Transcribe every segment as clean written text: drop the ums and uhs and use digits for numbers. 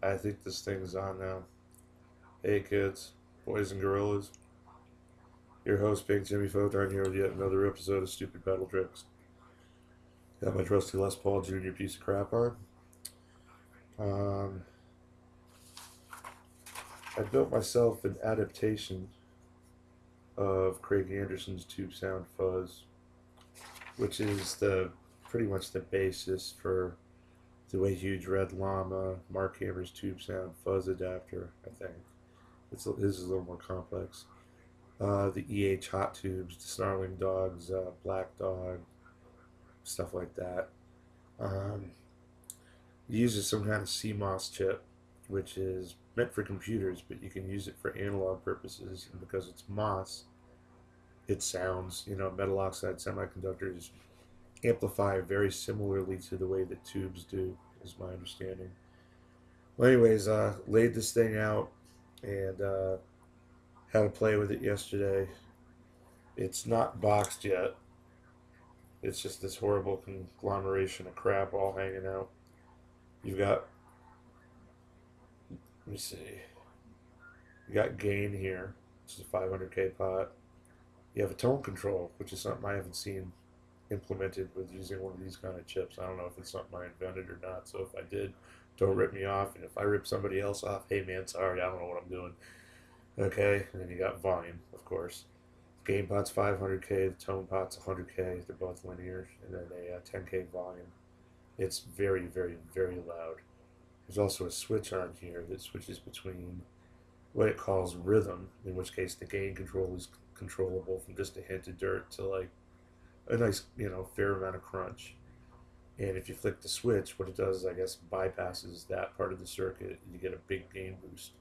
I think this thing is on now. Hey kids, boys and gorillas. Your host Big Jimmy Photon here with yet another episode of Stupid Battle Tricks. Got my trusty Les Paul Jr. piece of crap on. Um, I built myself an adaptation of Craig Anderson's tube sound Fuzz, which is the pretty much the basis for the way Huge Red Llama, Mark Hammer's tube sound fuzz adapter. I think his is a little more complex. The EH hot tubes, the snarling dogs, black dog, stuff like that. Um, it uses some kind of CMOS chip, which is meant for computers, but you can use it for analog purposes. And because it's MOS, it sounds, metal oxide semiconductors amplify very similarly to the way that tubes do, is my understanding. Well, anyways, laid this thing out and had to play with it yesterday. It's not boxed yet. It's just this horrible conglomeration of crap all hanging out. You've got, let me see, you got gain here, which is a 500K pot. You have a tone control, which is something I haven't seen implemented with using one of these kind of chips. I don't know if it's something I invented or not, so if I did, don't rip me off. And if I rip somebody else off, hey man, sorry, I don't know what I'm doing. Okay, and then you got volume, of course. Gain pot's 500K, the tone pot's 100K, they're both linear, and then a 10K volume. It's very, very, very loud. There's also a switch on here that switches between what it calls rhythm, in which case the gain control is controllable from just a hint of dirt to like a nice, fair amount of crunch. And if you flick the switch, what it does is, I guess, bypasses that part of the circuit, and you get a big gain boost.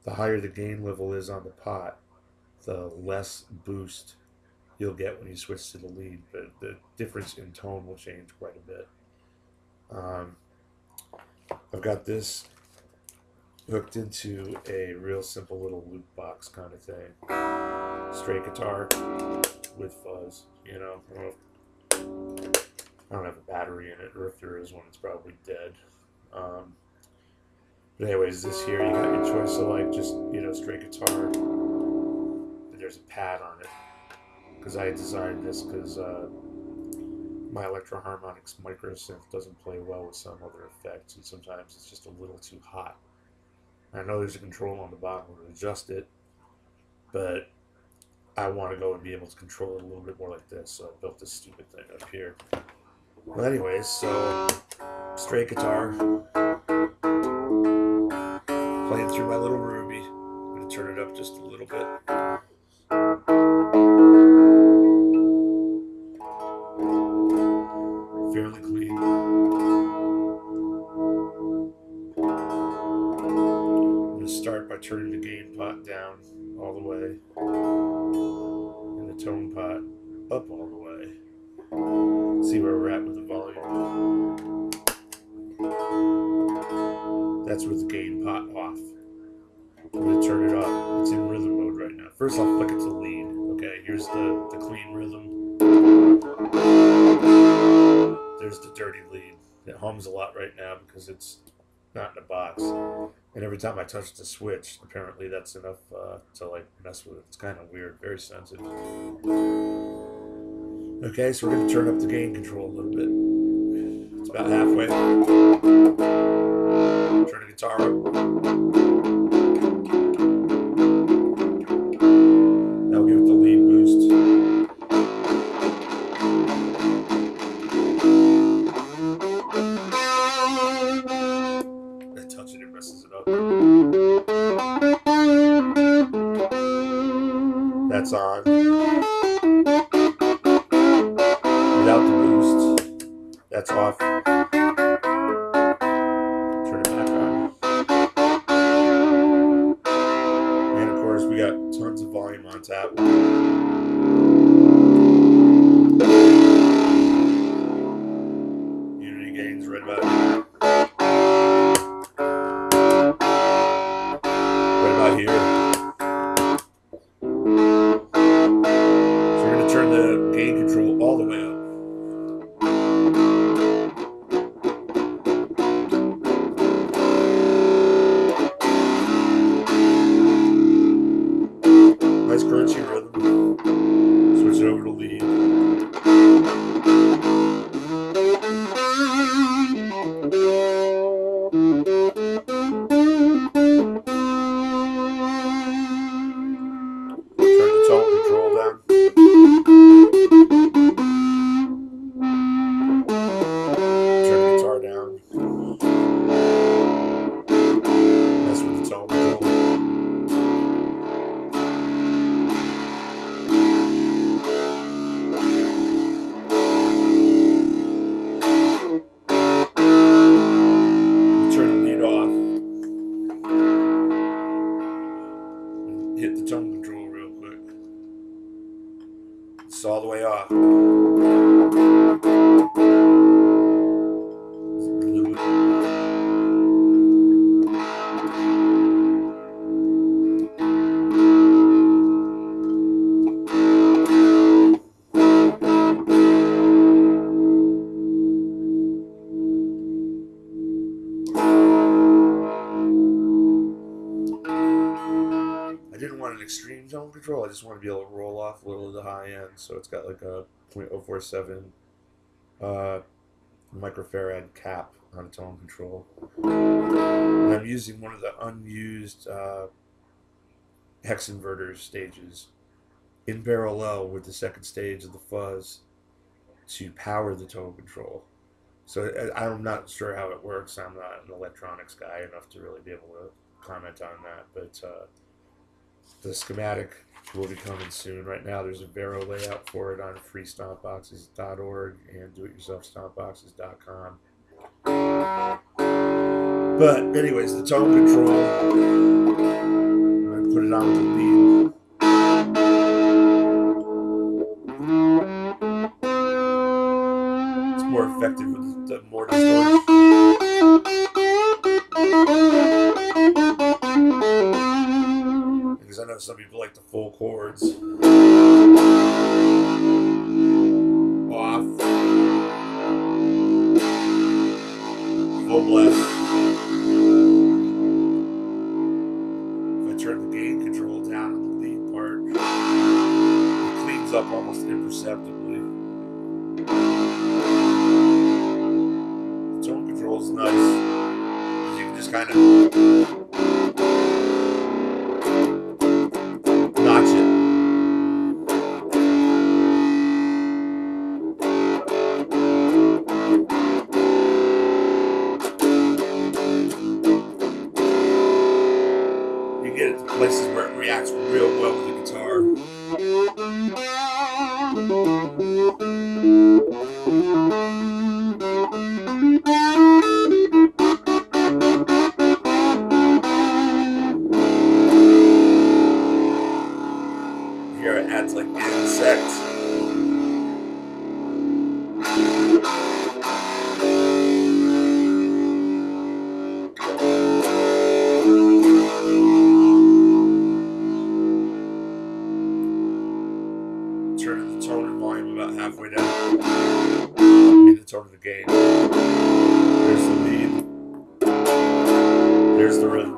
The higher the gain level is on the pot, the less boost you'll get when you switch to the lead, but the difference in tone will change quite a bit. I've got this hooked into a real simple little loop box kind of thing. Straight guitar with fuzz, I don't have a battery in it, or if there is one, it's probably dead. But anyways, this here, you got your choice of like just, straight guitar. And there's a pad on it. Because I designed this because my Electro-Harmonix microsynth doesn't play well with some other effects, and sometimes it's just a little too hot. I know there's a control on the bottom to adjust it, but I want to go and be able to control it a little bit more like this, so I built this stupid thing up here. Well, anyways, so straight guitar, playing through my little Ruby. I'm going to turn it up just a little bit. Fairly clean. I'm going to start by turning the gain pot down all the way, and the tone pot up all the way. See where we're at with the volume. That's with the gain pot off. I'm going to turn it up. It's in rhythm mode right now. First I'll flick it to the lead. Okay, here's the clean rhythm. There's the dirty lead. It hums a lot right now because it's not in a box. And every time I touch the switch, apparently that's enough to like mess with it. It's kind of weird, very sensitive. Okay, so we're going to turn up the gain control a little bit. It's about halfway. Turn the guitar up. Now we'll give it the lead boost. I touch it, it messes it up. That's on. Without the boost, that's off. Turn it back on. And of course, we got tons of volume on tap. Unity gains right about here. Right about here. So we're going to turn the gain control all the way up. an extreme tone control. I just want to be able to roll off a little of the high end. So it's got like a 0.047 microfarad cap on a tone control. And I'm using one of the unused hex inverter stages in parallel with the second stage of the fuzz to power the tone control. So I'm not sure how it works. I'm not an electronics guy enough to really be able to comment on that, but the schematic will be coming soon. Right now there's a Vero layout for it on freestompboxes.org and doityourselfstompboxes.com. But anyways, the tone control, I'm going to put it on with the lead. It's more effective with the more distortion. Because I know some people like the full chords. Off. Full blast. If I turn the gain control down on the lead part, it cleans up almost imperceptibly. The tone control is nice. Because you can just kind of notch it. You get it to places where it reacts real well with the guitar. Here it adds like insects. Turning the tone and volume about halfway down. And the tone of the gain. There's the lead. There's the rhythm.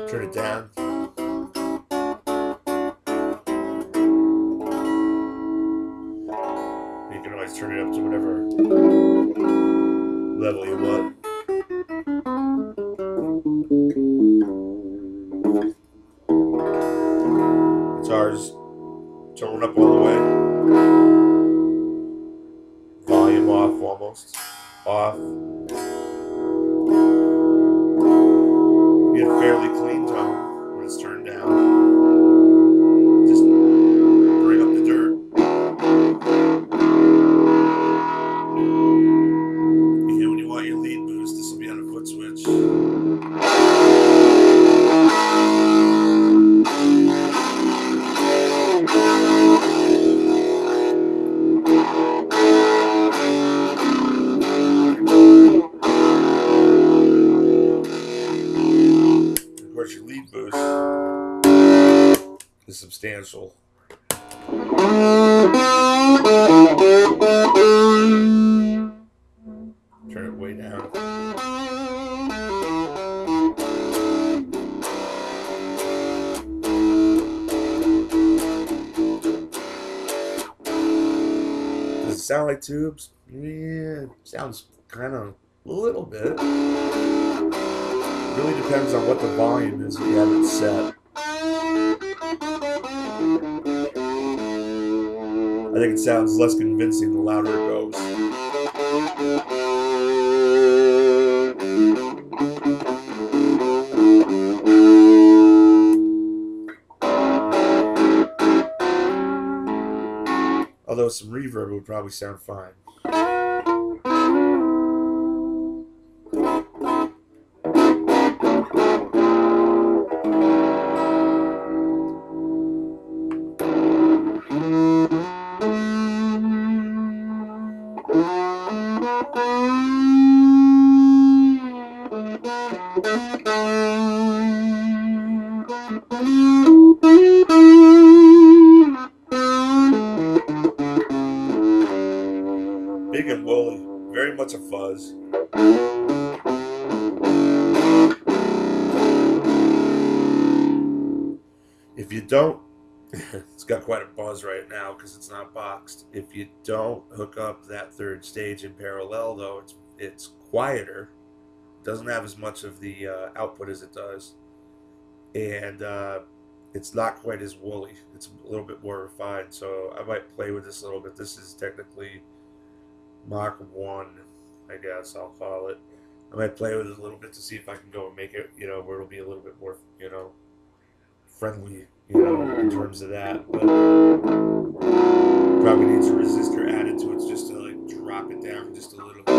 Turn it down. You can always turn it up to whatever level you want. Guitar's tone up all the way. Volume off almost. Off. You get a fairly clean tone when it's turned down. Just bring up the dirt. And when you want your lead boost, this will be on a foot switch. Your lead boost is substantial. Turn it way down. Does it sound like tubes? Yeah, it sounds kind of a little bit. Really depends on what the volume is if you have it set. I think it sounds less convincing the louder it goes. Although some reverb would probably sound fine. Big and woolly, very much a fuzz. If you don't, it's got quite a buzz right now because it's not boxed. If you don't hook up that third stage in parallel, though, it's quieter. Doesn't have as much of the output as it does, and it's not quite as woolly. It's a little bit more refined. So I might play with this a little bit. This is technically Mach 1, I guess I'll call it. I might play with it a little bit to see if I can go and make it, where it'll be a little bit more, friendly, in terms of that. But probably needs a resistor added to it just to like drop it down just a little bit.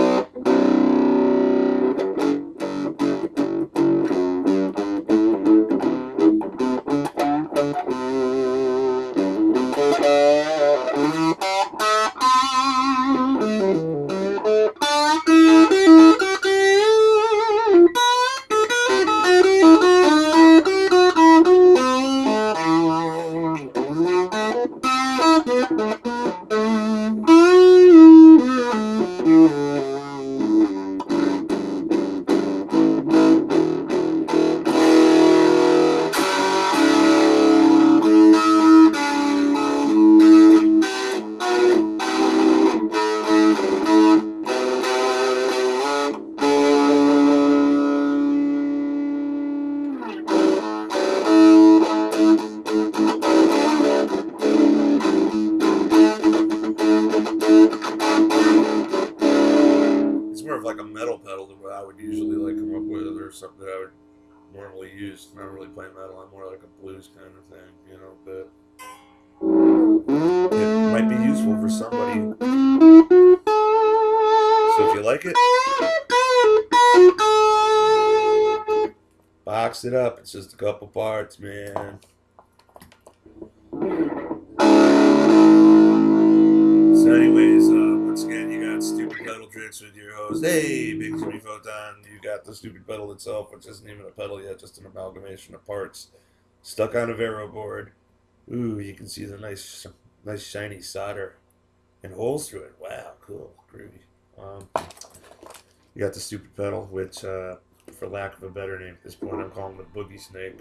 Like a metal pedal than what I would usually like come up with, or something that I would normally use. I don't really play metal. I'm more like a blues kind of thing, but it might be useful for somebody. So if you like it, box it up. It's just a couple parts, man. So anyways, once again, you got Stupid Pedal Tricks with your host. Hey, Big Jimi Photon. You got the stupid pedal itself, which isn't even a pedal yet, just an amalgamation of parts stuck on a Vero board. Ooh, you can see the nice shiny solder and holes through it. Wow, cool, groovy. You got the stupid pedal, which, for lack of a better name at this point, I'm calling the Boogie Snake.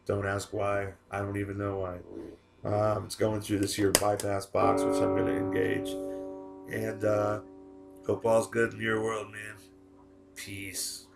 Don't ask why. I don't even know why. It's going through this here bypass box, which I'm going to engage. And hope all's good in your world, man. Peace.